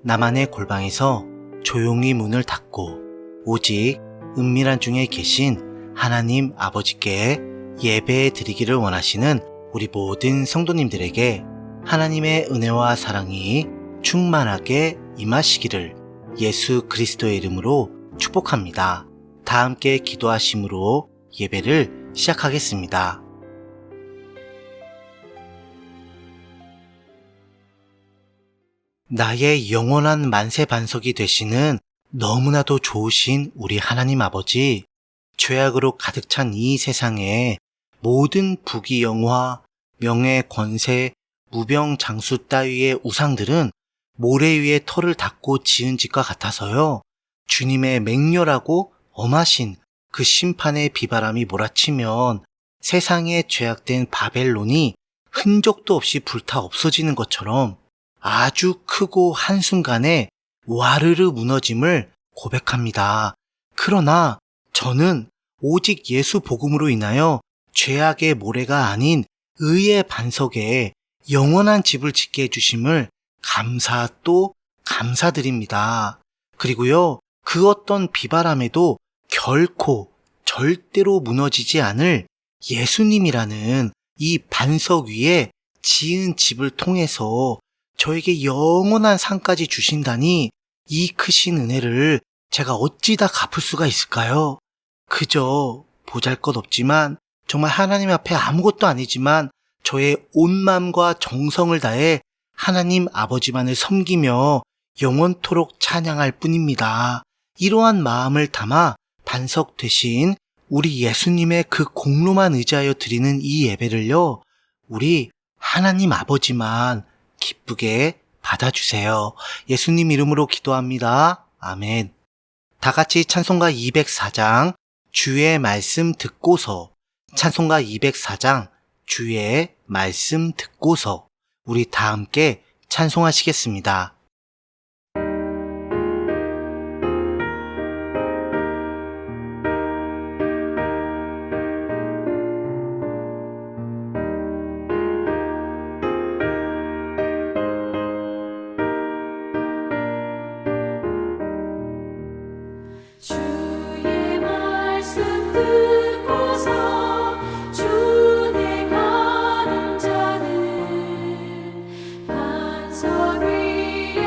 나만의 골방에서 조용히 문을 닫고 오직 은밀한 중에 계신 하나님 아버지께 예배 드리기를 원하시는 우리 모든 성도님들에게 하나님의 은혜와 사랑이 충만하게 임하시기를 예수 그리스도의 이름으로 축복합니다. 다 함께 기도하심으로 예배를 시작하겠습니다. 나의 영원한 만세반석이 되시는 너무나도 좋으신 우리 하나님 아버지, 죄악으로 가득 찬 이 세상에 모든 부귀영화, 명예, 권세, 무병장수 따위의 우상들은 모래 위에 털을 닦고 지은 짓과 같아서요. 주님의 맹렬하고 엄하신 그 심판의 비바람이 몰아치면 세상에 죄악된 바벨론이 흔적도 없이 불타 없어지는 것처럼 아주 크고 한순간에 와르르 무너짐을 고백합니다. 그러나 저는 오직 예수 복음으로 인하여 죄악의 모래가 아닌 의의 반석에 영원한 집을 짓게 해주심을 감사 또 감사드립니다. 그리고요, 그 어떤 비바람에도 결코 절대로 무너지지 않을 예수님이라는 이 반석 위에 지은 집을 통해서 저에게 영원한 상까지 주신다니, 이 크신 은혜를 제가 어찌 다 갚을 수가 있을까요? 그저 보잘것없지만 정말 하나님 앞에 아무것도 아니지만 저의 온 마음과 정성을 다해 하나님 아버지만을 섬기며 영원토록 찬양할 뿐입니다. 이러한 마음을 담아 반석 되신 우리 예수님의 그 공로만 의지하여 드리는 이 예배를요, 우리 하나님 아버지만 기쁘게 받아주세요. 예수님 이름으로 기도합니다. 아멘. 다 같이 찬송가 204장 주의 말씀 듣고서, 찬송가 204장 주의 말씀 듣고서 우리 다 함께 찬송하시겠습니다. 주의 말씀 듣고서 준행하는 자는 반석 위에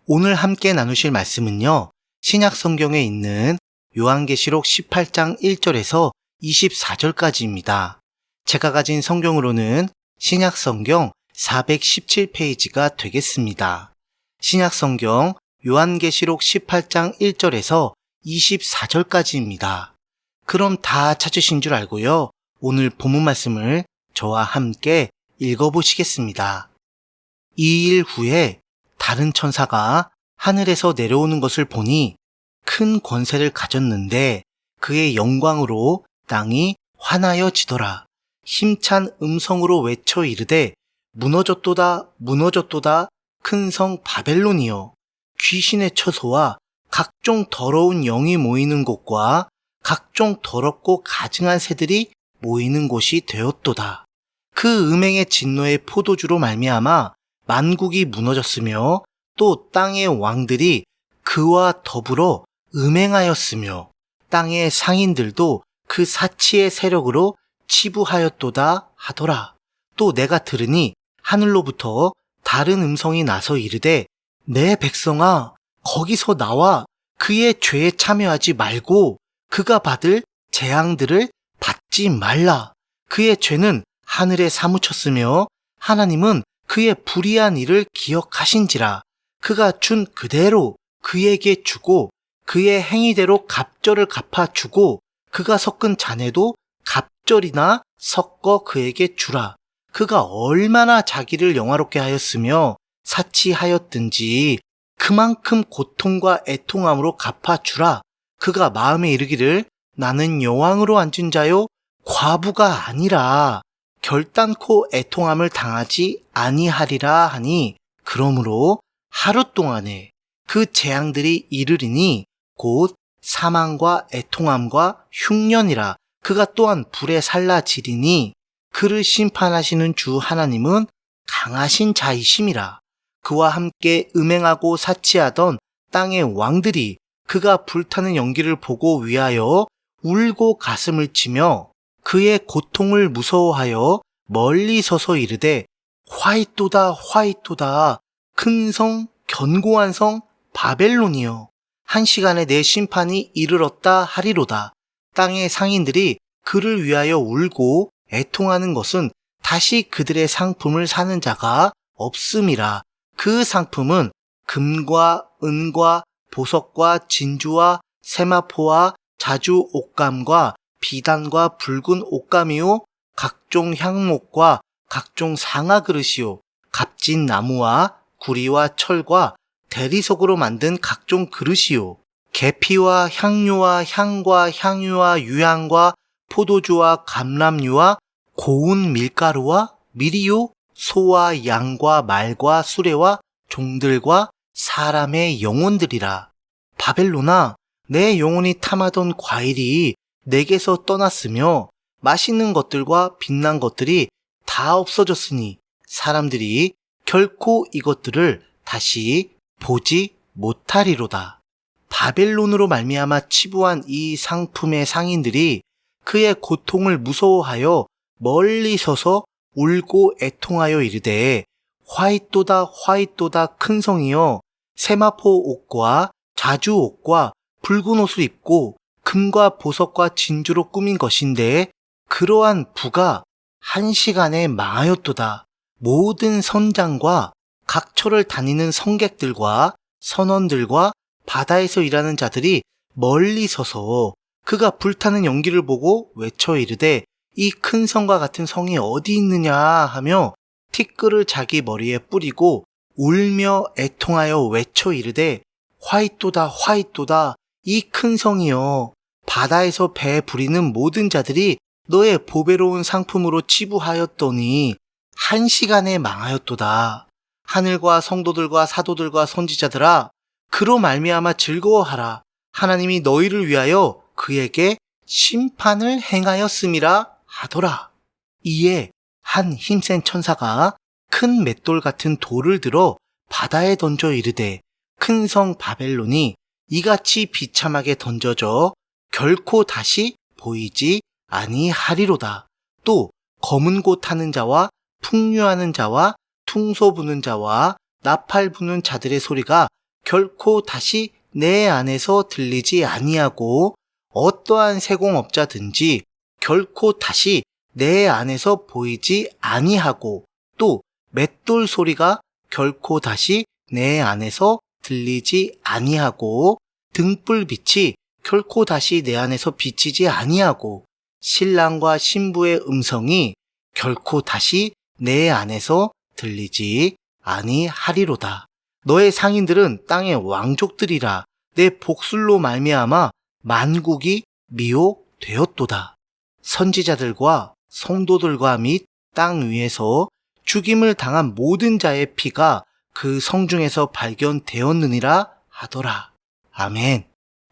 오늘 함께 나누실 말씀은요, 신약 성경에 있는 요한계시록 18장 1절에서 24절까지입니다. 제가 가진 성경으로는 신약 성경 417페이지가 되겠습니다. 신약 성경 요한계시록 18장 1절에서 24절까지입니다. 그럼 다 찾으신 줄 알고요. 오늘 본문 말씀을 저와 함께 읽어보시겠습니다. 2일 후에 다른 천사가 하늘에서 내려오는 것을 보니 큰 권세를 가졌는데 그의 영광으로 땅이 환하여지더라. 힘찬 음성으로 외쳐 이르되 무너졌도다 무너졌도다 큰 성 바벨론이여, 귀신의 처소와 각종 더러운 영이 모이는 곳과 각종 더럽고 가증한 새들이 모이는 곳이 되었도다. 그 음행의 진노의 포도주로 말미암아 만국이 무너졌으며 또 땅의 왕들이 그와 더불어 음행하였으며 땅의 상인들도 그 사치의 세력으로 치부하였도다 하더라. 또 내가 들으니 하늘로부터 다른 음성이 나서 이르되 내 백성아, 거기서 나와 그의 죄에 참여하지 말고 그가 받을 재앙들을 받지 말라. 그의 죄는 하늘에 사무쳤으며 하나님은 그의 불의한 일을 기억하신지라. 그가 준 그대로 그에게 주고 그의 행위대로 갑절을 갚아주고 그가 섞은 잔에도 갑절이나 섞어 그에게 주라. 그가 얼마나 자기를 영화롭게 하였으며 사치하였든지 그만큼 고통과 애통함으로 갚아주라. 그가 마음에 이르기를 나는 여왕으로 앉은 자요 과부가 아니라 결단코 애통함을 당하지 아니하리라 하니, 그러므로 하루 동안에 그 재앙들이 이르리니 곧 사망과 애통함과 흉년이라. 그가 또한 불에 살라지리니 그를 심판하시는 주 하나님은 강하신 자이심이라. 그와 함께 음행하고 사치하던 땅의 왕들이 그가 불타는 연기를 보고 위하여 울고 가슴을 치며 그의 고통을 무서워하여 멀리 서서 이르되 화이토다 화이토다 큰 성 견고한 성 바벨론이여, 한 시간에 내 심판이 이르렀다 하리로다. 땅의 상인들이 그를 위하여 울고 애통하는 것은 다시 그들의 상품을 사는 자가 없음이라. 그 상품은 금과 은과 보석과 진주와 세마포와 자주 옷감과 비단과 붉은 옷감이요 각종 향목과 각종 상아 그릇이요 값진 나무와 구리와 철과 대리석으로 만든 각종 그릇이요 계피와 향료와 향과 향유와 유향과 포도주와 감람유와 고운 밀가루와 밀이요 소와 양과 말과 수레와 종들과 사람의 영혼들이라. 바벨론아, 내 영혼이 탐하던 과일이 내게서 떠났으며 맛있는 것들과 빛난 것들이 다 없어졌으니 사람들이 결코 이것들을 다시 보지 못하리로다. 바벨론으로 말미암아 치부한 이 상품의 상인들이 그의 고통을 무서워하여 멀리 서서 울고 애통하여 이르되 화이토다 화이토다 큰 성이여, 세마포 옷과 자주 옷과 붉은 옷을 입고 금과 보석과 진주로 꾸민 것인데 그러한 부가 한 시간에 망하였도다. 모든 선장과 각처를 다니는 성객들과 선원들과 바다에서 일하는 자들이 멀리 서서 그가 불타는 연기를 보고 외쳐 이르되 이 큰 성과 같은 성이 어디 있느냐 하며 티끌을 자기 머리에 뿌리고 울며 애통하여 외쳐 이르되 화이토다 화이토다 이 큰 성이여, 바다에서 배 부리는 모든 자들이 너의 보배로운 상품으로 치부하였더니 한 시간에 망하였도다. 하늘과 성도들과 사도들과 선지자들아, 그로 말미암아 즐거워하라. 하나님이 너희를 위하여 그에게 심판을 행하였음이라 하더라. 이에 한 힘센 천사가 큰 맷돌 같은 돌을 들어 바다에 던져 이르되 큰 성 바벨론이 이같이 비참하게 던져져 결코 다시 보이지 아니하리로다. 또 검은 고 타는 자와 풍류하는 자와 퉁소 부는 자와 나팔 부는 자들의 소리가 결코 다시 내 안에서 들리지 아니하고 어떠한 세공업자든지 결코 다시 내 안에서 보이지 아니하고 또 맷돌 소리가 결코 다시 내 안에서 들리지 아니하고 등불빛이 결코 다시 내 안에서 비치지 아니하고 신랑과 신부의 음성이 결코 다시 내 안에서 들리지 아니하리로다. 너의 상인들은 땅의 왕족들이라. 내 복술로 말미암아 만국이 미혹되었도다. 선지자들과 성도들과 및 땅 위에서 죽임을 당한 모든 자의 피가 그 성중에서 발견되었느니라 하더라. 아멘.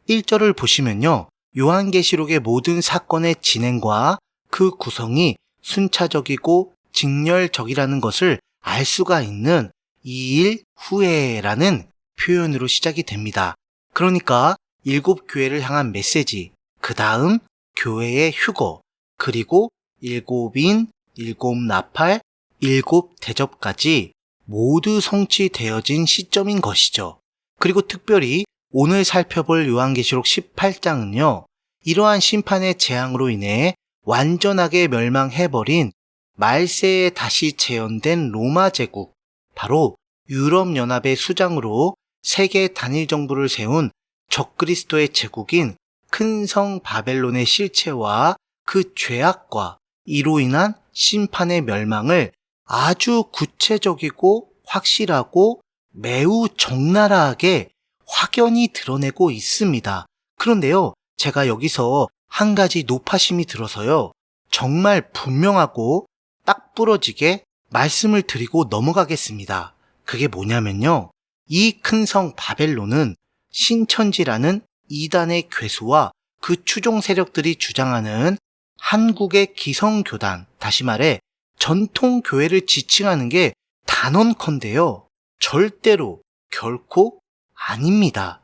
1절을 보시면요. 요한계시록의 모든 사건의 진행과 그 구성이 순차적이고 직렬적이라는 것을 알 수가 있는 2일 후에라는 표현으로 시작이 됩니다. 그러니까 7교회를 향한 메시지, 그 다음 교회의 휴거, 그리고 7인, 7나팔, 7대접까지 모두 성취되어진 시점인 것이죠. 그리고 특별히 오늘 살펴볼 요한계시록 18장은요. 이러한 심판의 재앙으로 인해 완전하게 멸망해버린 말세에 다시 재현된 로마 제국, 바로 유럽연합의 수장으로 세계 단일 정부를 세운 적그리스도의 제국인 큰 성 바벨론의 실체와 그 죄악과 이로 인한 심판의 멸망을 아주 구체적이고 확실하고 매우 적나라하게 확연히 드러내고 있습니다. 그런데요, 제가 여기서 한 가지 노파심이 들어서요, 정말 분명하고 딱 부러지게 말씀을 드리고 넘어가겠습니다. 그게 뭐냐면요, 이 큰 성 바벨론은 신천지라는 이단의 괴수와 그 추종 세력들이 주장하는 한국의 기성교단, 다시 말해 전통교회를 지칭하는 게 단언컨대요, 절대로 결코 아닙니다.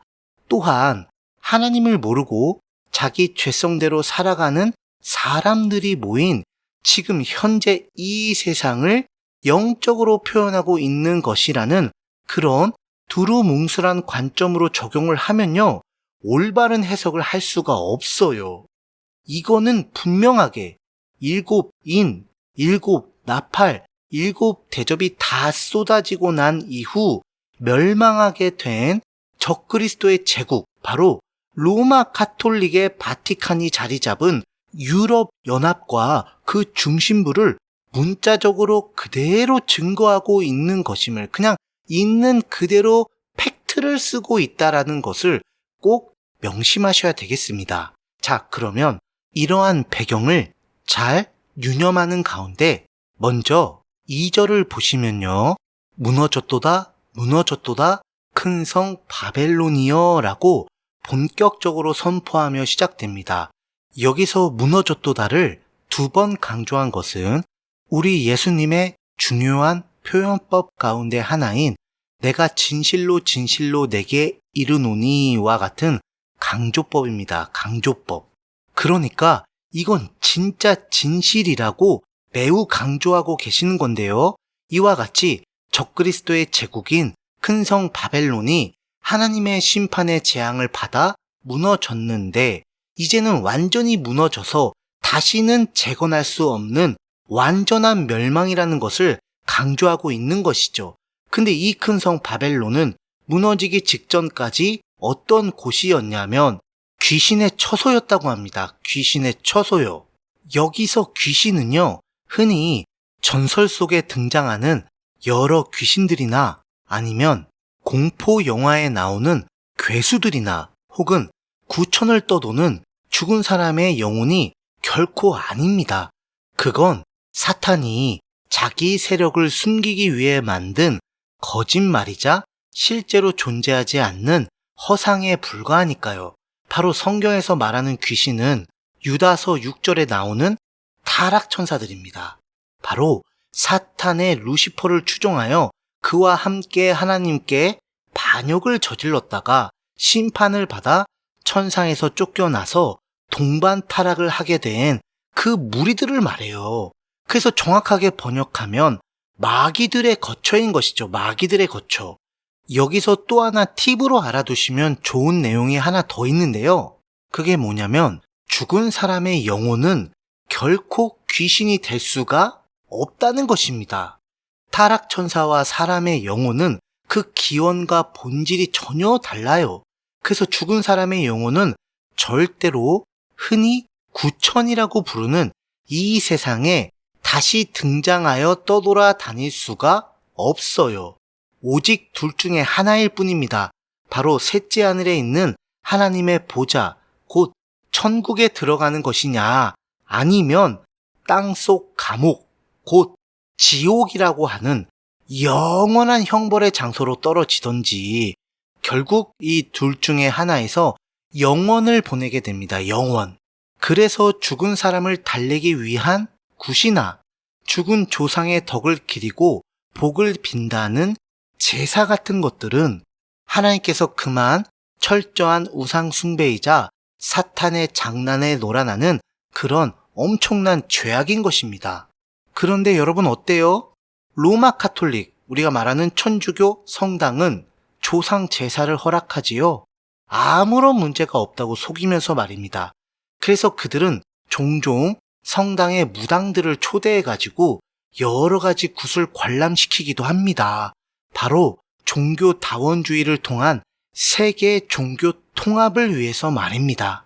또한 하나님을 모르고 자기 죄성대로 살아가는 사람들이 모인 지금 현재 이 세상을 영적으로 표현하고 있는 것이라는 그런 두루뭉술한 관점으로 적용을 하면요, 올바른 해석을 할 수가 없어요. 이거는 분명하게 7인, 7나팔, 7대접이 다 쏟아지고 난 이후 멸망하게 된 적그리스도의 제국, 바로 로마 가톨릭의 바티칸이 자리 잡은 유럽 연합과 그 중심부를 문자적으로 그대로 증거하고 있는 것임을, 그냥 있는 그대로 팩트를 쓰고 있다라는 것을 꼭 명심하셔야 되겠습니다. 자, 그러면 이러한 배경을 잘 유념하는 가운데 먼저 2절을 보시면요, 무너졌도다, 무너졌도다, 큰 성 바벨론이여 라고 본격적으로 선포하며 시작됩니다. 여기서 무너졌도다를 2번 강조한 것은 우리 예수님의 중요한 표현법 가운데 하나인 내가 진실로 진실로 내게 이르노니와 같은 강조법입니다. 강조법. 그러니까 이건 진짜 진실이라고 매우 강조하고 계시는 건데요. 이와 같이 적그리스도의 제국인 큰 성 바벨론이 하나님의 심판의 재앙을 받아 무너졌는데 이제는 완전히 무너져서 다시는 재건할 수 없는 완전한 멸망이라는 것을 강조하고 있는 것이죠. 근데 이 큰 성 바벨론은 무너지기 직전까지 어떤 곳이었냐면 귀신의 처소였다고 합니다. 귀신의 처소요. 여기서 귀신은요, 흔히 전설 속에 등장하는 여러 귀신들이나 아니면 공포 영화에 나오는 괴수들이나 혹은 구천을 떠도는 죽은 사람의 영혼이 결코 아닙니다. 그건 사탄이 자기 세력을 숨기기 위해 만든 거짓말이자 실제로 존재하지 않는 허상에 불과하니까요. 바로 성경에서 말하는 귀신은 유다서 6절에 나오는 타락천사들입니다. 바로 사탄의 루시퍼를 추종하여 그와 함께 하나님께 반역을 저질렀다가 심판을 받아 천상에서 쫓겨나서 동반 타락을 하게 된 그 무리들을 말해요. 그래서 정확하게 번역하면 마귀들의 거처인 것이죠. 마귀들의 거처. 여기서 또 하나 팁으로 알아두시면 좋은 내용이 하나 더 있는데요. 그게 뭐냐면 죽은 사람의 영혼은 결코 귀신이 될 수가 없다는 것입니다. 타락천사와 사람의 영혼은 그 기원과 본질이 전혀 달라요. 그래서 죽은 사람의 영혼은 절대로 흔히 구천이라고 부르는 이 세상에 다시 등장하여 떠돌아 다닐 수가 없어요. 오직 둘 중에 하나일 뿐입니다. 바로 셋째 하늘에 있는 하나님의 보좌, 곧 천국에 들어가는 것이냐, 아니면 땅속 감옥, 곧 지옥이라고 하는 영원한 형벌의 장소로 떨어지던지, 결국 이 둘 중에 하나에서 영원을 보내게 됩니다. 영원. 그래서 죽은 사람을 달래기 위한 굿이나 죽은 조상의 덕을 기리고 복을 빈다는 제사 같은 것들은 하나님께서 그만 철저한 우상 숭배이자 사탄의 장난에 놀아나는 그런 엄청난 죄악인 것입니다. 그런데 여러분 어때요? 로마 카톨릭, 우리가 말하는 천주교 성당은 조상 제사를 허락하지요. 아무런 문제가 없다고 속이면서 말입니다. 그래서 그들은 종종 성당의 무당들을 초대해가지고 여러 가지 굿을 관람시키기도 합니다. 바로 종교 다원주의를 통한 세계 종교 통합을 위해서 말입니다.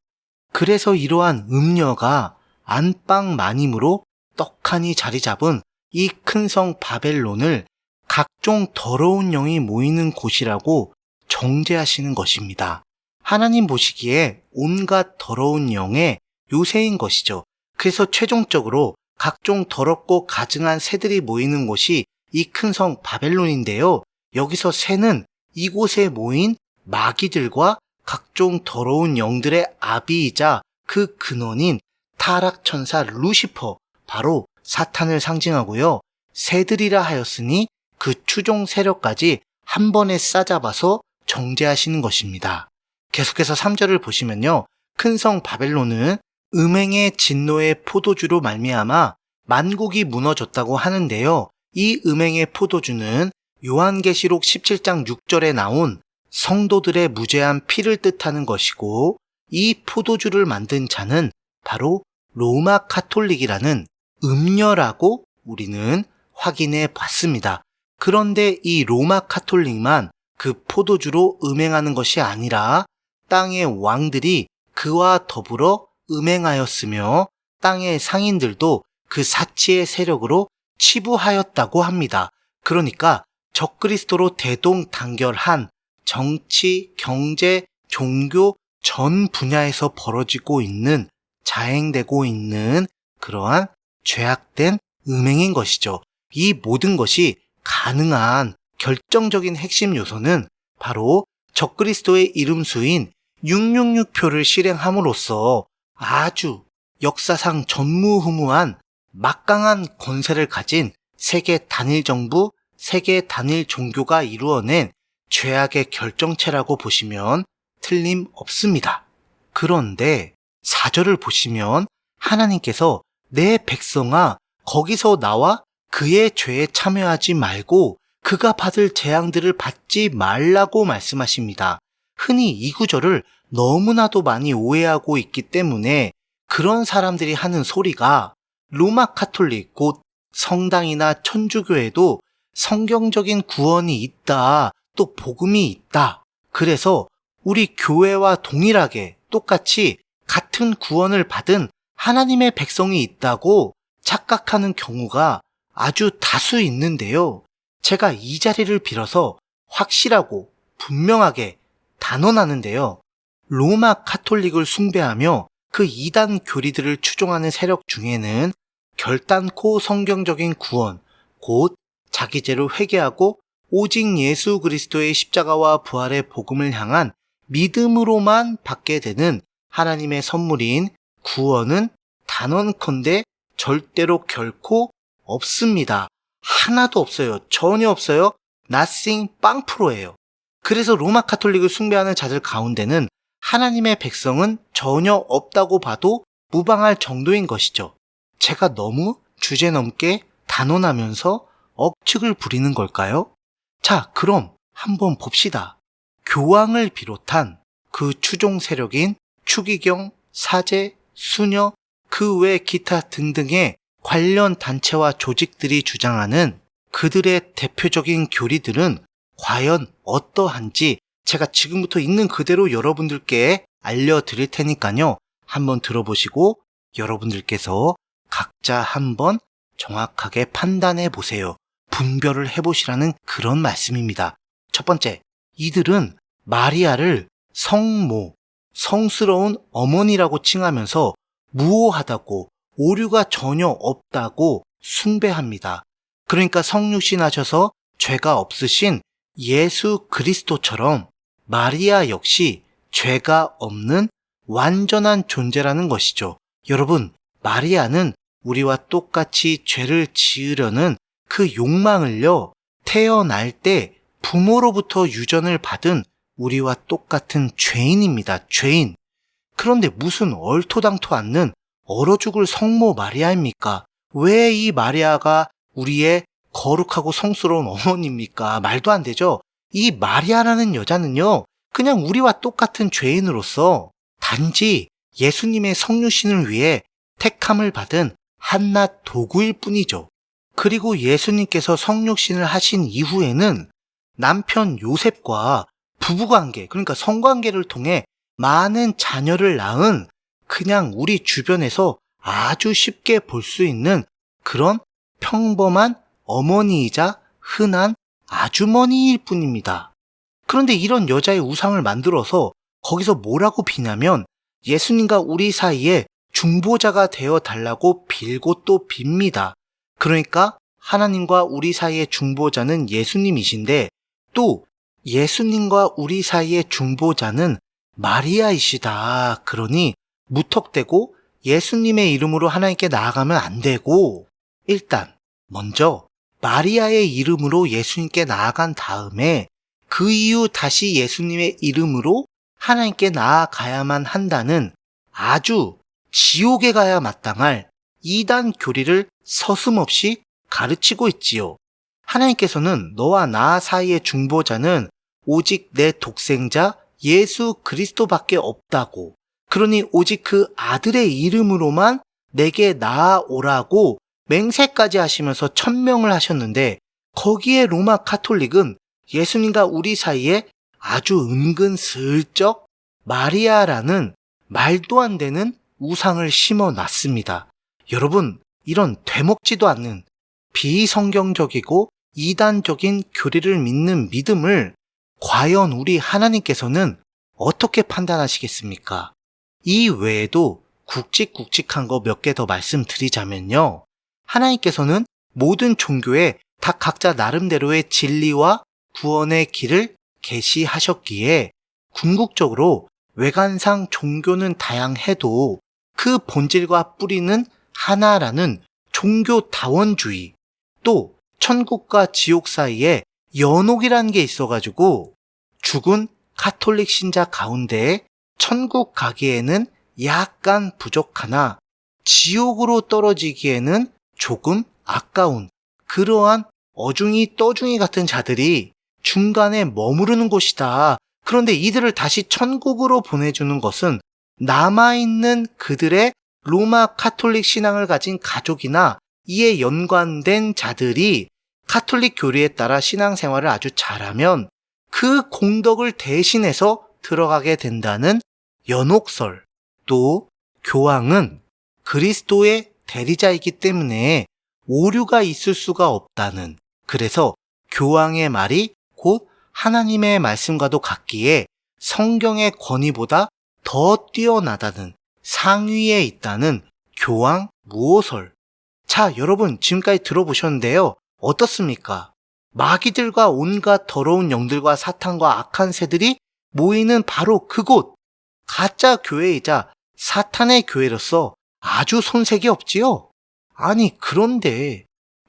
그래서 이러한 음녀가 안방 마님으로 떡하니 자리 잡은 이 큰 성 바벨론을 각종 더러운 영이 모이는 곳이라고 정죄하시는 것입니다. 하나님 보시기에 온갖 더러운 영의 요새인 것이죠. 그래서 최종적으로 각종 더럽고 가증한 새들이 모이는 곳이 이 큰 성 바벨론인데요. 여기서 새는 이곳에 모인 마귀들과 각종 더러운 영들의 아비이자 그 근원인 타락천사 루시퍼, 바로 사탄을 상징하고요. 새들이라 하였으니 그 추종 세력까지 한 번에 싸잡아서 정죄하시는 것입니다. 계속해서 3절을 보시면요. 큰 성 바벨론은 음행의 진노의 포도주로 말미암아 만국이 무너졌다고 하는데요. 이 음행의 포도주는 요한계시록 17장 6절에 나온 성도들의 무죄한 피를 뜻하는 것이고, 이 포도주를 만든 자는 바로 로마 카톨릭이라는 음녀라고 우리는 확인해 봤습니다. 그런데 이 로마 카톨릭만 그 포도주로 음행하는 것이 아니라 땅의 왕들이 그와 더불어 음행하였으며 땅의 상인들도 그 사치의 세력으로 치부하였다고 합니다. 그러니까 적그리스도로 대동단결한 정치, 경제, 종교 전 분야에서 벌어지고 있는, 자행되고 있는 그러한 죄악된 음행인 것이죠. 이 모든 것이 가능한 결정적인 핵심 요소는 바로 적그리스도의 이름수인 666표를 실행함으로써 아주 역사상 전무후무한 막강한 권세를 가진 세계 단일 정부, 세계 단일 종교가 이루어낸 죄악의 결정체라고 보시면 틀림없습니다. 그런데 4절을 보시면 하나님께서 내 백성아 거기서 나와 그의 죄에 참여하지 말고 그가 받을 재앙들을 받지 말라고 말씀하십니다. 흔히 이 구절을 너무나도 많이 오해하고 있기 때문에 그런 사람들이 하는 소리가 로마 카톨릭, 곧 성당이나 천주교에도 성경적인 구원이 있다, 또 복음이 있다. 그래서 우리 교회와 동일하게 똑같이 같은 구원을 받은 하나님의 백성이 있다고 착각하는 경우가 아주 다수 있는데요. 제가 이 자리를 빌어서 확실하고 분명하게 단언하는데요. 로마 카톨릭을 숭배하며 그 이단 교리들을 추종하는 세력 중에는 결단코 성경적인 구원, 곧 자기 죄를 회개하고 오직 예수 그리스도의 십자가와 부활의 복음을 향한 믿음으로만 받게 되는 하나님의 선물인 구원은 단언컨대 절대로 결코 없습니다. 하나도 없어요. 전혀 없어요. nothing 빵프로예요. 그래서 로마 카톨릭을 숭배하는 자들 가운데는 하나님의 백성은 전혀 없다고 봐도 무방할 정도인 것이죠. 제가 너무 주제넘게 단언하면서 억측을 부리는 걸까요? 자, 그럼 한번 봅시다. 교황을 비롯한 그 추종 세력인 추기경, 사제, 수녀, 그 외 기타 등등의 관련 단체와 조직들이 주장하는 그들의 대표적인 교리들은 과연 어떠한지 제가 지금부터 있는 그대로 여러분들께 알려드릴 테니까요. 한번 들어보시고 여러분들께서 각자 한번 정확하게 판단해 보세요. 분별을 해보시라는 그런 말씀입니다. 첫 번째, 이들은 마리아를 성모, 성스러운 어머니라고 칭하면서 무오하다고 오류가 전혀 없다고 숭배합니다. 그러니까 성육신하셔서 죄가 없으신 예수 그리스도처럼 마리아 역시 죄가 없는 완전한 존재라는 것이죠. 여러분, 마리아는 우리와 똑같이 죄를 지으려는 그 욕망을요, 태어날 때 부모로부터 유전을 받은 우리와 똑같은 죄인입니다. 죄인. 그런데 무슨 얼토당토 않는 얼어 죽을 성모 마리아입니까? 왜 이 마리아가 우리의 거룩하고 성스러운 어머니입니까? 말도 안 되죠? 이 마리아라는 여자는요, 그냥 우리와 똑같은 죄인으로서 단지 예수님의 성육신을 위해 택함을 받은 한낱 도구일 뿐이죠. 그리고 예수님께서 성육신을 하신 이후에는 남편 요셉과 부부관계, 그러니까 성관계를 통해 많은 자녀를 낳은 그냥 우리 주변에서 아주 쉽게 볼 수 있는 그런 평범한 어머니이자 흔한 아주머니일 뿐입니다. 그런데 이런 여자의 우상을 만들어서 거기서 뭐라고 비냐면 예수님과 우리 사이에 중보자가 되어 달라고 빌고 또 빕니다. 그러니까 하나님과 우리 사이의 중보자는 예수님이신데 또 예수님과 우리 사이의 중보자는 마리아이시다. 그러니 무턱대고 예수님의 이름으로 하나님께 나아가면 안 되고 일단 먼저 마리아의 이름으로 예수님께 나아간 다음에 그 이후 다시 예수님의 이름으로 하나님께 나아가야만 한다는 아주 지옥에 가야 마땅할 이단 교리를 서슴없이 가르치고 있지요. 하나님께서는 너와 나 사이의 중보자는 오직 내 독생자 예수 그리스도밖에 없다고, 그러니 오직 그 아들의 이름으로만 내게 나아오라고 맹세까지 하시면서 천명을 하셨는데 거기에 로마 카톨릭은 예수님과 우리 사이에 아주 은근슬쩍 마리아라는 말도 안 되는 우상을 심어 놨습니다. 여러분, 이런 되먹지도 않는 비성경적이고 이단적인 교리를 믿는 믿음을 과연 우리 하나님께서는 어떻게 판단하시겠습니까? 이 외에도 굵직굵직한 거 몇 개 더 말씀드리자면요. 하나님께서는 모든 종교에 다 각자 나름대로의 진리와 구원의 길을 계시하셨기에 궁극적으로 외관상 종교는 다양해도 그 본질과 뿌리는 하나라는 종교다원주의, 또 천국과 지옥 사이에 연옥이라는 게 있어가지고 죽은 카톨릭 신자 가운데 천국 가기에는 약간 부족하나 지옥으로 떨어지기에는 조금 아까운 그러한 어중이 떠중이 같은 자들이 중간에 머무르는 곳이다. 그런데 이들을 다시 천국으로 보내주는 것은 남아있는 그들의 로마 카톨릭 신앙을 가진 가족이나 이에 연관된 자들이 카톨릭 교리에 따라 신앙생활을 아주 잘하면 그 공덕을 대신해서 들어가게 된다는 연옥설. 또 교황은 그리스도의 대리자이기 때문에 오류가 있을 수가 없다는, 그래서 교황의 말이 곧 하나님의 말씀과도 같기에 성경의 권위보다 더 뛰어나다는, 상위에 있다는 교황 무오설. 자, 여러분 지금까지 들어보셨는데요. 어떻습니까? 마귀들과 온갖 더러운 영들과 사탄과 악한 새들이 모이는 바로 그곳, 가짜 교회이자 사탄의 교회로서 아주 손색이 없지요? 아니, 그런데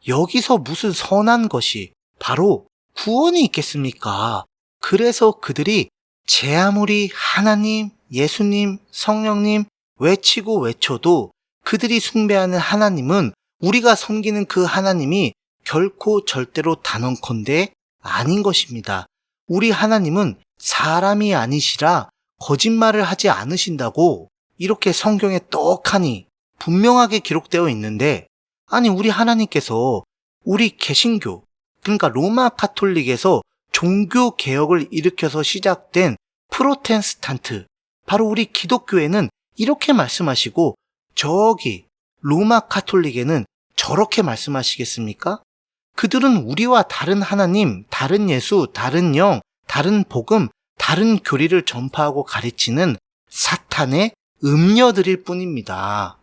여기서 무슨 선한 것이 바로 구원이 있겠습니까? 그래서 그들이 제 아무리 하나님, 예수님, 성령님 외치고 외쳐도 그들이 숭배하는 하나님은, 우리가 섬기는 그 하나님이 결코 절대로 단언컨대 아닌 것입니다. 우리 하나님은 사람이 아니시라 거짓말을 하지 않으신다고 이렇게 성경에 떡하니 분명하게 기록되어 있는데, 아니 우리 하나님께서 우리 개신교, 그러니까 로마 카톨릭에서 종교 개혁을 일으켜서 시작된 프로테스탄트, 바로 우리 기독교에는 이렇게 말씀하시고 저기 로마 카톨릭에는 저렇게 말씀하시겠습니까? 그들은 우리와 다른 하나님, 다른 예수, 다른 영, 다른 복음, 다른 교리를 전파하고 가르치는 사탄의 음녀들일 뿐입니다.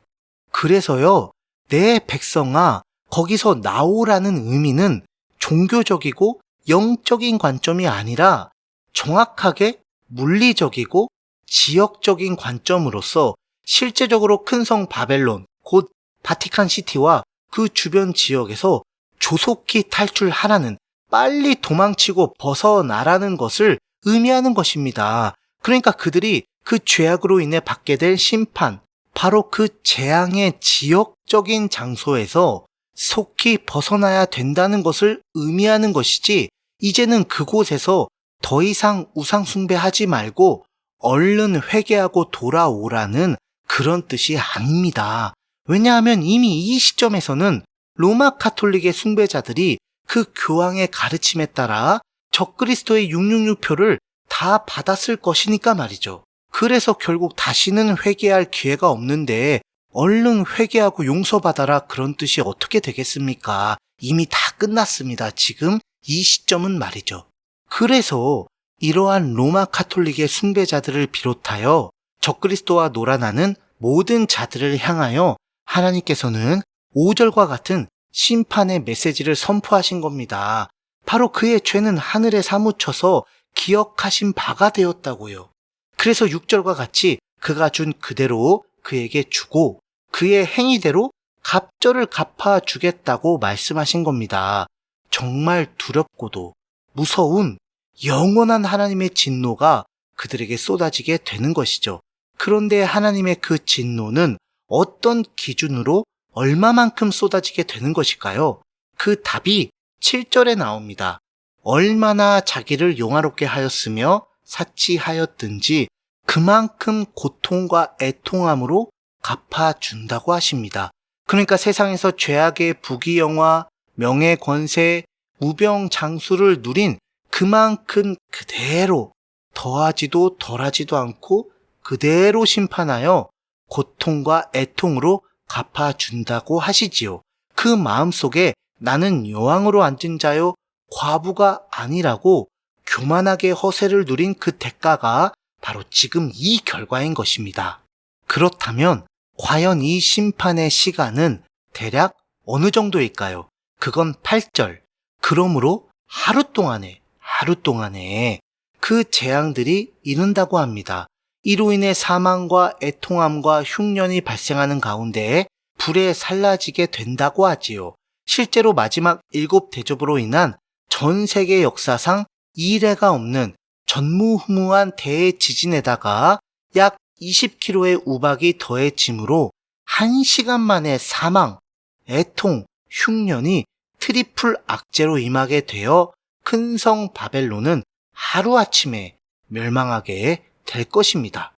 그래서요, 내 백성아, 거기서 나오라는 의미는 종교적이고 영적인 관점이 아니라 정확하게 물리적이고 지역적인 관점으로서 실제적으로 큰 성 바벨론, 곧 바티칸 시티와 그 주변 지역에서 조속히 탈출하라는, 빨리 도망치고 벗어나라는 것을 의미하는 것입니다. 그러니까 그들이 그 죄악으로 인해 받게 될 심판, 바로 그 재앙의 지역적인 장소에서 속히 벗어나야 된다는 것을 의미하는 것이지, 이제는 그곳에서 더 이상 우상 숭배하지 말고 얼른 회개하고 돌아오라는 그런 뜻이 아닙니다. 왜냐하면 이미 이 시점에서는 로마 카톨릭의 숭배자들이 그 교황의 가르침에 따라 적그리스도의 666표를 다 받았을 것이니까 말이죠. 그래서 결국 다시는 회개할 기회가 없는데 얼른 회개하고 용서받아라, 그런 뜻이 어떻게 되겠습니까? 이미 다 끝났습니다. 지금 이 시점은 말이죠. 그래서 이러한 로마 카톨릭의 숭배자들을 비롯하여 적그리스도와 놀아나는 모든 자들을 향하여 하나님께서는 5절과 같은 심판의 메시지를 선포하신 겁니다. 바로 그의 죄는 하늘에 사무쳐서 기억하신 바가 되었다고요. 그래서 6절과 같이 그가 준 그대로 그에게 주고 그의 행위대로 갑절을 갚아주겠다고 말씀하신 겁니다. 정말 두렵고도 무서운 영원한 하나님의 진노가 그들에게 쏟아지게 되는 것이죠. 그런데 하나님의 그 진노는 어떤 기준으로 얼마만큼 쏟아지게 되는 것일까요? 그 답이 7절에 나옵니다. 얼마나 자기를 용화롭게 하였으며 사치하였든지 그만큼 고통과 애통함으로 갚아준다고 하십니다. 그러니까 세상에서 죄악의 부귀영화, 명예, 권세, 무병, 장수를 누린 그만큼 그대로 더하지도 덜하지도 않고 그대로 심판하여 고통과 애통으로 갚아준다고 하시지요. 그 마음속에 나는 여왕으로 앉은 자요 과부가 아니라고 교만하게 허세를 누린 그 대가가 바로 지금 이 결과인 것입니다. 그렇다면 과연 이 심판의 시간은 대략 어느 정도일까요? 그건 8절. 그러므로 하루 동안에 그 재앙들이 이른다고 합니다. 이로 인해 사망과 애통함과 흉년이 발생하는 가운데 불에 살라지게 된다고 하지요. 실제로 마지막 7대접으로 인한 전 세계 역사상 이래가 없는 전무후무한 대지진에다가 약 20kg의 우박이 더해짐으로 1시간 만에 사망, 애통, 흉년이 트리플 악재로 임하게 되어 큰 성 바벨론은 하루아침에 멸망하게 될 것입니다.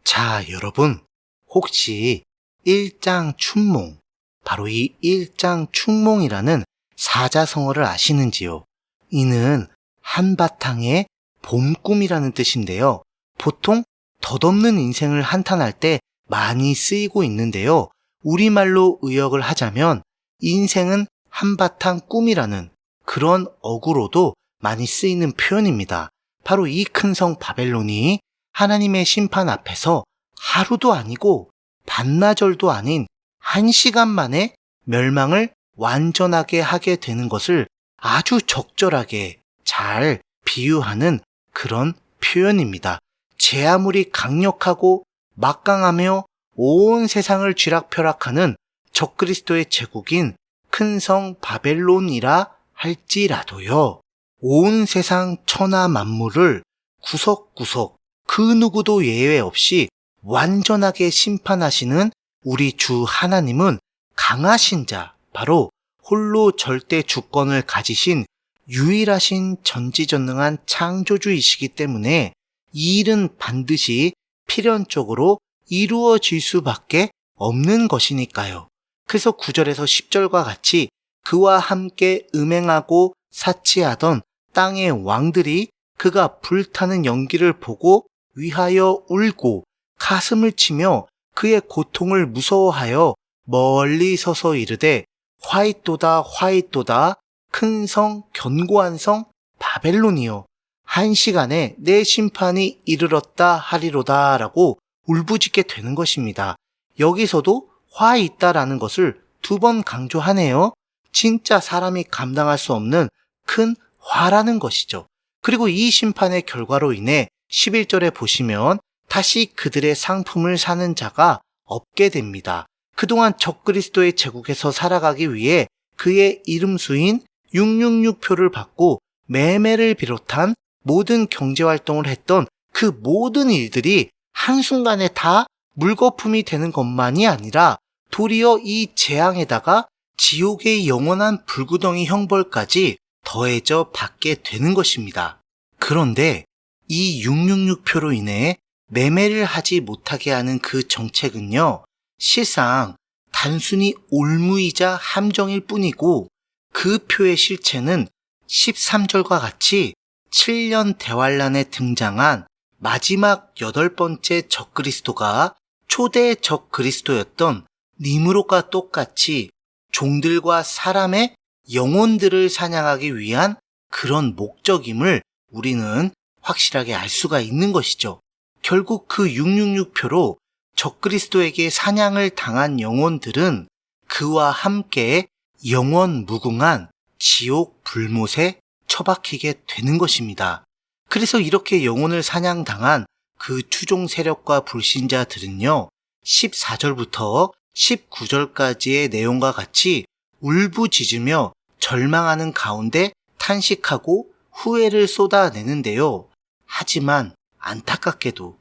자, 여러분, 혹시 일장춘몽, 바로 이 일장춘몽이라는 사자성어를 아시는지요? 이는 한바탕의 봄꿈이라는 뜻인데요. 보통 덧없는 인생을 한탄할 때 많이 쓰이고 있는데요. 우리말로 의역을 하자면 인생은 한바탕 꿈이라는 그런 어구로도 많이 쓰이는 표현입니다. 바로 이 큰 성 바벨론이 하나님의 심판 앞에서 하루도 아니고 반나절도 아닌 1시간 만에 멸망을 완전하게 하게 되는 것을 아주 적절하게 잘 비유하는 그런 표현입니다. 제 아무리 강력하고 막강하며 온 세상을 쥐락펴락하는 적그리스도의 제국인 큰 성 바벨론이라 할지라도요, 온 세상 천하 만물을 구석구석 그 누구도 예외 없이 완전하게 심판하시는 우리 주 하나님은 강하신 자, 바로 홀로 절대 주권을 가지신 유일하신 전지전능한 창조주이시기 때문에 이 일은 반드시 필연적으로 이루어질 수밖에 없는 것이니까요. 그래서 9절에서 10절과 같이 그와 함께 음행하고 사치하던 땅의 왕들이 그가 불타는 연기를 보고 위하여 울고 가슴을 치며 그의 고통을 무서워하여 멀리 서서 이르되 화이또다 화이또다 큰 성 견고한 성 바벨론이여 한 시간에 내 심판이 이르렀다 하리로다 라고 울부짖게 되는 것입니다. 여기서도 화 있다라는 것을 2번 강조하네요. 진짜 사람이 감당할 수 없는 큰 화라는 것이죠. 그리고 이 심판의 결과로 인해 11절에 보시면 다시 그들의 상품을 사는 자가 없게 됩니다. 그동안 적그리스도의 제국에서 살아가기 위해 그의 이름수인 666표를 받고 매매를 비롯한 모든 경제활동을 했던 그 모든 일들이 한순간에 다 물거품이 되는 것만이 아니라 도리어 이 재앙에다가 지옥의 영원한 불구덩이 형벌까지 더해져 받게 되는 것입니다. 그런데 이 666표로 인해 매매를 하지 못하게 하는 그 정책은요, 실상 단순히 올무이자 함정일 뿐이고 그 표의 실체는 13절과 같이 7년 대환란에 등장한 마지막 8번째 적그리스도가 초대 적그리스도였던 니무롯과 똑같이 종들과 사람의 영혼들을 사냥하기 위한 그런 목적임을 우리는 확실하게 알 수가 있는 것이죠. 결국 그 666표로 적그리스도에게 사냥을 당한 영혼들은 그와 함께 영원 무궁한 지옥 불못에 처박히게 되는 것입니다. 그래서 이렇게 영혼을 사냥당한 그 추종 세력과 불신자들은요, 14절부터 19절까지의 내용과 같이 울부짖으며 절망하는 가운데 탄식하고 후회를 쏟아내는데요. 하지만 안타깝게도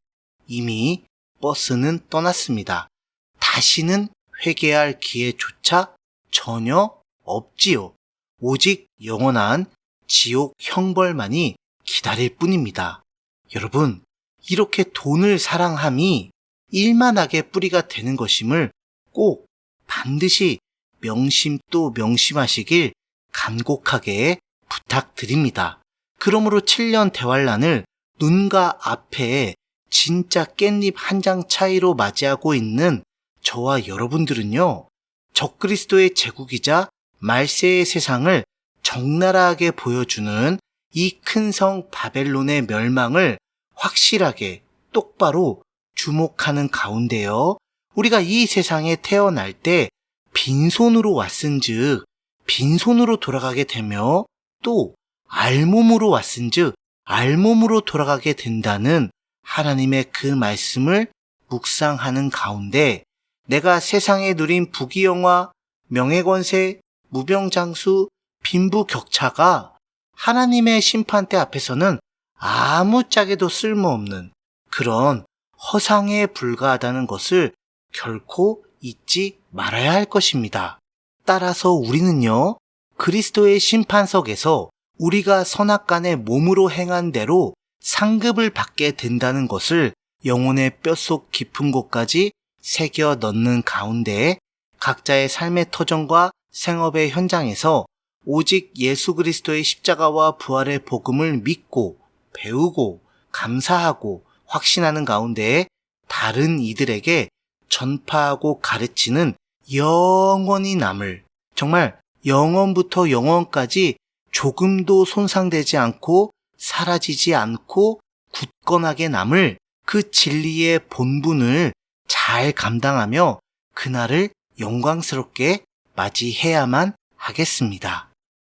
이미 버스는 떠났습니다. 다시는 회개할 기회조차 전혀 없지요. 오직 영원한 지옥 형벌만이 기다릴 뿐입니다. 여러분, 이렇게 돈을 사랑함이 일만하게 뿌리가 되는 것임을 꼭 반드시 명심 또 명심하시길 간곡하게 부탁드립니다. 그러므로 7년 대환란을 눈과 앞에 진짜 깻잎 한 장 차이로 맞이하고 있는 저와 여러분들은요, 적그리스도의 제국이자 말세의 세상을 적나라하게 보여주는 이 큰 성 바벨론의 멸망을 확실하게 똑바로 주목하는 가운데요, 우리가 이 세상에 태어날 때 빈손으로 왔은즉 빈손으로 돌아가게 되며 또 알몸으로 왔은즉 알몸으로 돌아가게 된다는 하나님의 그 말씀을 묵상하는 가운데 내가 세상에 누린 부귀영화, 명예권세, 무병장수, 빈부격차가 하나님의 심판대 앞에서는 아무짝에도 쓸모없는 그런 허상에 불과하다는 것을 결코 잊지 말아야 할 것입니다. 따라서 우리는요, 그리스도의 심판석에서 우리가 선악간의 몸으로 행한 대로 상급을 받게 된다는 것을 영혼의 뼛속 깊은 곳까지 새겨 넣는 가운데 각자의 삶의 터전과 생업의 현장에서 오직 예수 그리스도의 십자가와 부활의 복음을 믿고 배우고 감사하고 확신하는 가운데 다른 이들에게 전파하고 가르치는 영원히 남을, 정말 영원부터 영원까지 조금도 손상되지 않고 사라지지 않고 굳건하게 남을 그 진리의 본분을 잘 감당하며 그날을 영광스럽게 맞이해야만 하겠습니다.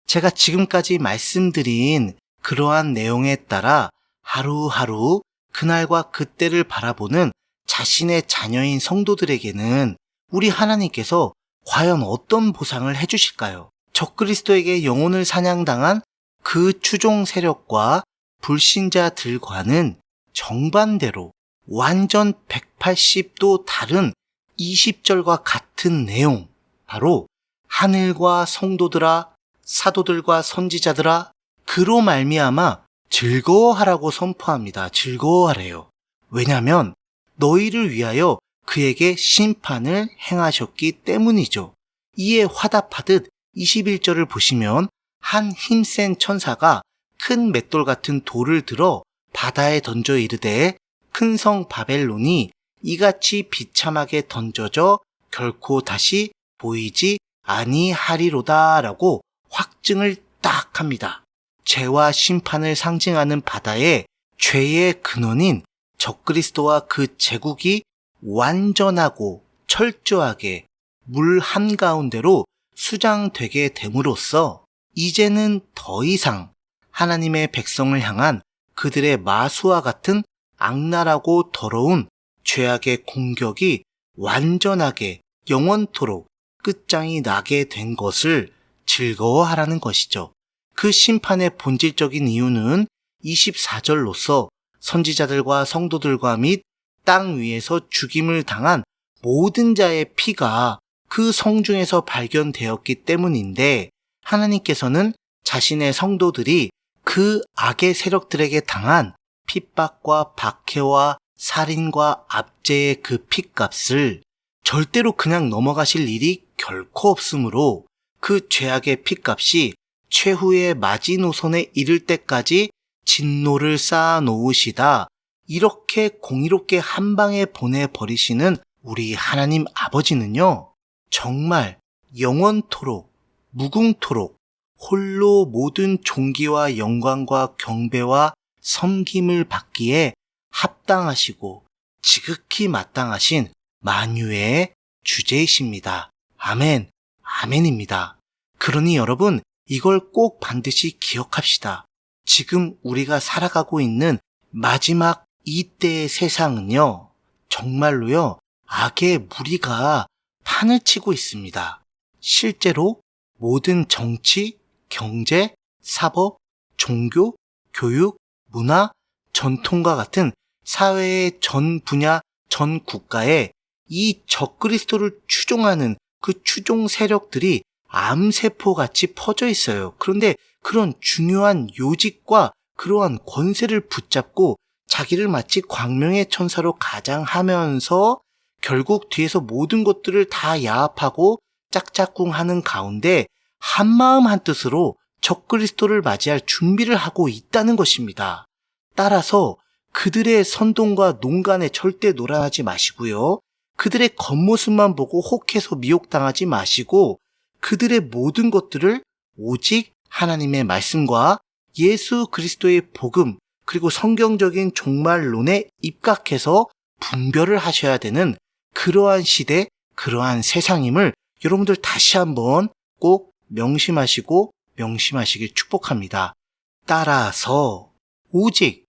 제가 지금까지 말씀드린 그러한 내용에 따라 하루하루 그날과 그때를 바라보는 자신의 자녀인 성도들에게는 우리 하나님께서 과연 어떤 보상을 해주실까요? 적그리스도에게 영혼을 사냥당한 그 추종 세력과 불신자들과는 정반대로 완전 180도 다른 20절과 같은 내용, 바로 하늘과 성도들아, 사도들과 선지자들아, 그로 말미암아 즐거워하라고 선포합니다. 즐거워하래요. 왜냐하면 너희를 위하여 그에게 심판을 행하셨기 때문이죠. 이에 화답하듯 21절을 보시면 한 힘센 천사가 큰 맷돌 같은 돌을 들어 바다에 던져 이르되 큰 성 바벨론이 이같이 비참하게 던져져 결코 다시 보이지 아니하리로다 라고 확증을 딱 합니다. 죄와 심판을 상징하는 바다에 죄의 근원인 적그리스도와 그 제국이 완전하고 철저하게 물 한가운데로 수장되게 됨으로써 이제는 더 이상 하나님의 백성을 향한 그들의 마수와 같은 악랄하고 더러운 죄악의 공격이 완전하게 영원토록 끝장이 나게 된 것을 즐거워하라는 것이죠. 그 심판의 본질적인 이유는 24절로서 선지자들과 성도들과 및 땅 위에서 죽임을 당한 모든 자의 피가 그 성중에서 발견되었기 때문인데, 하나님께서는 자신의 성도들이 그 악의 세력들에게 당한 핍박과 박해와 살인과 압제의 그 핏값을 절대로 그냥 넘어가실 일이 결코 없으므로 그 죄악의 핏값이 최후의 마지노선에 이를 때까지 진노를 쌓아 놓으시다, 이렇게 공의롭게 한 방에 보내버리시는 우리 하나님 아버지는요, 정말 영원토록 무궁토록 홀로 모든 존귀와 영광과 경배와 섬김을 받기에 합당하시고 지극히 마땅하신 만유의 주제이십니다. 아멘, 아멘입니다. 그러니 여러분, 이걸 꼭 반드시 기억합시다. 지금 우리가 살아가고 있는 마지막 이때의 세상은요, 정말로요, 악의 무리가 판을 치고 있습니다. 실제로 모든 정치, 경제, 사법, 종교, 교육, 문화, 전통과 같은 사회의 전 분야, 전 국가에 이 적그리스도를 추종하는 그 추종 세력들이 암세포같이 퍼져 있어요. 그런데 그런 중요한 요직과 그러한 권세를 붙잡고 자기를 마치 광명의 천사로 가장하면서 결국 뒤에서 모든 것들을 다 야합하고 짝짝꿍하는 가운데 한마음 한뜻으로 적그리스도를 맞이할 준비를 하고 있다는 것입니다. 따라서 그들의 선동과 농간에 절대 놀아나지 마시고요. 그들의 겉모습만 보고 혹해서 미혹당하지 마시고 그들의 모든 것들을 오직 하나님의 말씀과 예수 그리스도의 복음, 그리고 성경적인 종말론에 입각해서 분별을 하셔야 되는 그러한 시대, 그러한 세상임을 여러분들 다시 한번 꼭 명심하시길 축복합니다. 따라서 오직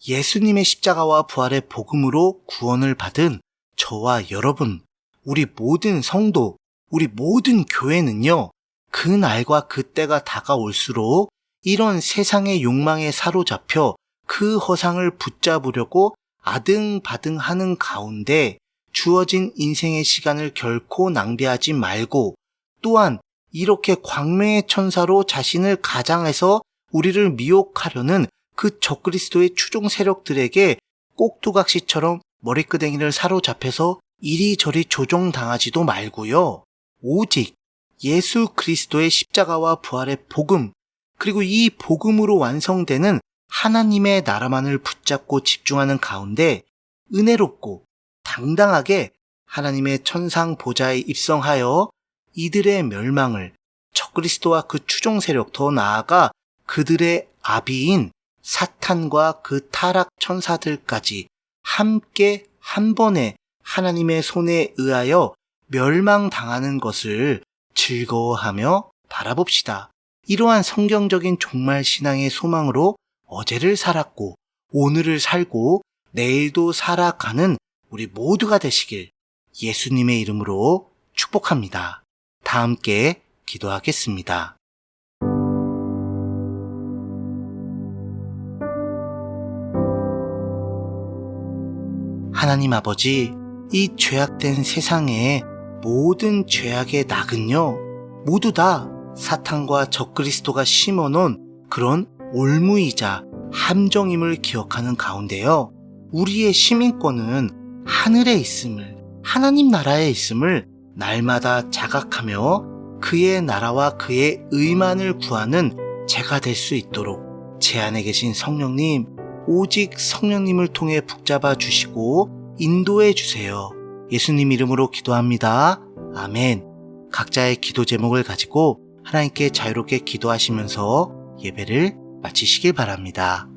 예수님의 십자가와 부활의 복음으로 구원을 받은 저와 여러분, 우리 모든 성도, 우리 모든 교회는요, 그 날과 그 때가 다가올수록 이런 세상의 욕망에 사로잡혀 그 허상을 붙잡으려고 아등바등하는 가운데 주어진 인생의 시간을 결코 낭비하지 말고, 또한 이렇게 광명의 천사로 자신을 가장해서 우리를 미혹하려는 그 적그리스도의 추종 세력들에게 꼭두각시처럼 머리끄댕이를 사로잡혀서 이리저리 조종당하지도 말고요. 오직 예수 그리스도의 십자가와 부활의 복음, 그리고 이 복음으로 완성되는 하나님의 나라만을 붙잡고 집중하는 가운데 은혜롭고 당당하게 하나님의 천상 보좌에 입성하여 이들의 멸망을 적그리스도와 그 추종 세력, 더 나아가 그들의 아비인 사탄과 그 타락 천사들까지 함께 한 번에 하나님의 손에 의하여 멸망당하는 것을 즐거워하며 바라봅시다. 이러한 성경적인 종말 신앙의 소망으로 어제를 살았고 오늘을 살고 내일도 살아가는 우리 모두가 되시길 예수님의 이름으로 축복합니다. 다 함께 기도하겠습니다. 하나님 아버지, 이 죄악된 세상에 모든 죄악의 낙은요, 모두 다 사탄과 적그리스도가 심어놓은 그런 올무이자 함정임을 기억하는 가운데요. 우리의 시민권은 하늘에 있음을, 하나님 나라에 있음을 날마다 자각하며 그의 나라와 그의 의만을 구하는 제가 될 수 있도록 제 안에 계신 성령님, 오직 성령님을 통해 붙잡아 주시고 인도해 주세요. 예수님 이름으로 기도합니다. 아멘. 각자의 기도 제목을 가지고 하나님께 자유롭게 기도하시면서 예배를 마치시길 바랍니다.